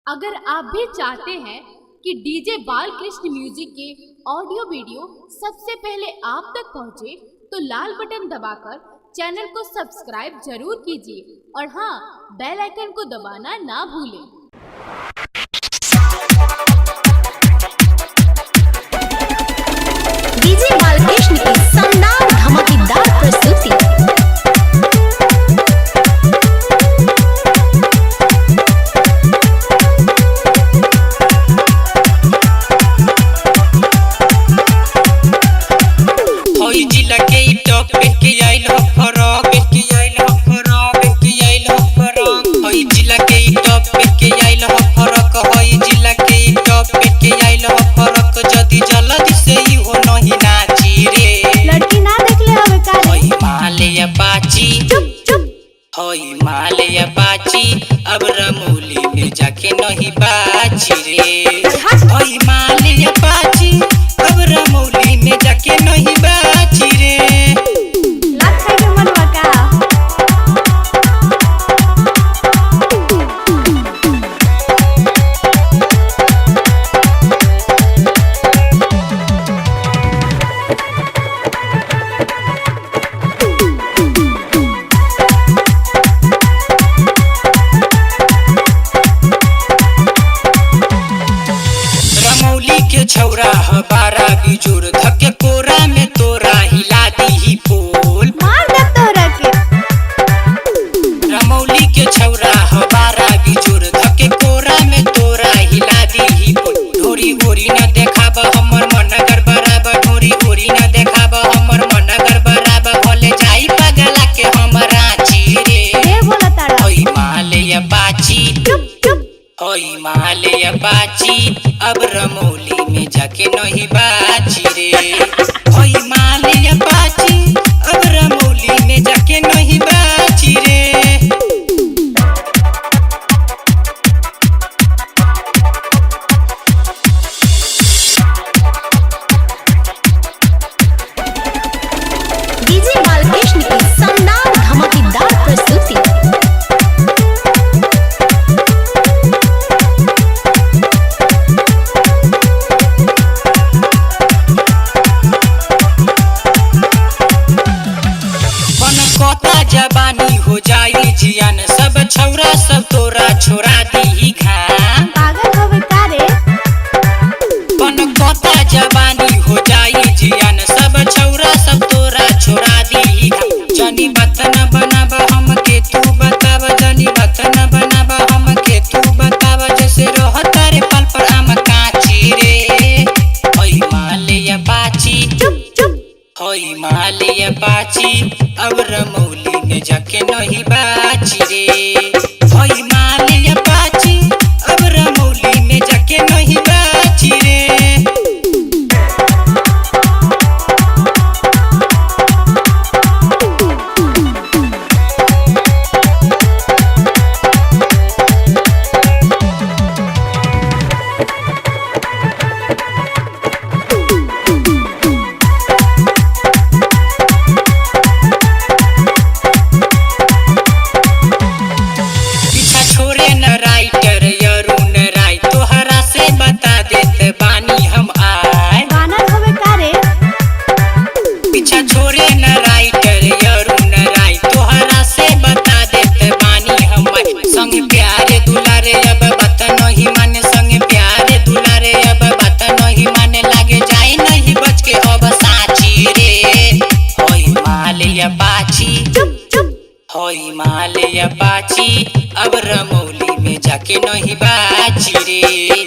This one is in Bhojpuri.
अगर आप भी चाहते हैं कि डीजे बालकृष्ण म्यूजिक के ऑडियो वीडियो सबसे पहले आप तक पहुंचे, तो लाल बटन दबाकर चैनल को सब्सक्राइब जरूर कीजिए और हाँ, बेल आइकन को दबाना ना भूलें। डीजे बालकृष्ण की शानदार धमाकेदार प्रस्तुति। हिमालय बाची अब रमौली में जाके नहीं बाची रे। हिमालय बाची अब रमौली में जाके नहीं बाची रे। छौरा हबारा बिजुर धके कोरा में तोरा हिला दी फूल मार दे तोरा के। रमौली के छौरा हबारा बिजुर धके कोरा में तोरा हिला दी फूल। ढोरी ओरी न देखाब हमर मन गड़बड़ाब, ढोरी ओरी न देखाब हमर मन गड़बड़ाब, भले जाई पगला के हमरा चीरे। ए बोला तारा हिमालय बाची चुप चुप। हिमालय बाची अब रमौली में जाके नहीं बाची रे। हिमालय बाची अब रमौली में जाके नहीं बाची रे। डीजे बालकृष्ण की शानदार धमाकेदार प्रस्तुति। जवानी हो जाई जियान सब छौरा सब तोरा छोड़ा दी घाम। पागल होवे का रे। कता जवानी हो जाई जियान सब छौरा सब तोरा छोड़ा दी घाम। जनी बात न बनाब हम के तू बताब, जनी बात न बनाब हम के तू बताब, जैसे रहता रे पल पर आम काची रे। हिमालय बाची चुप चुप। हिमालय बाची अब रमौली में जाके नहीं बाची रे। हिमालय बाची अब रमौली में जाके नहीं बाची रे। हिमालय बाची अब रमौली में जाके नहीं बाची रे।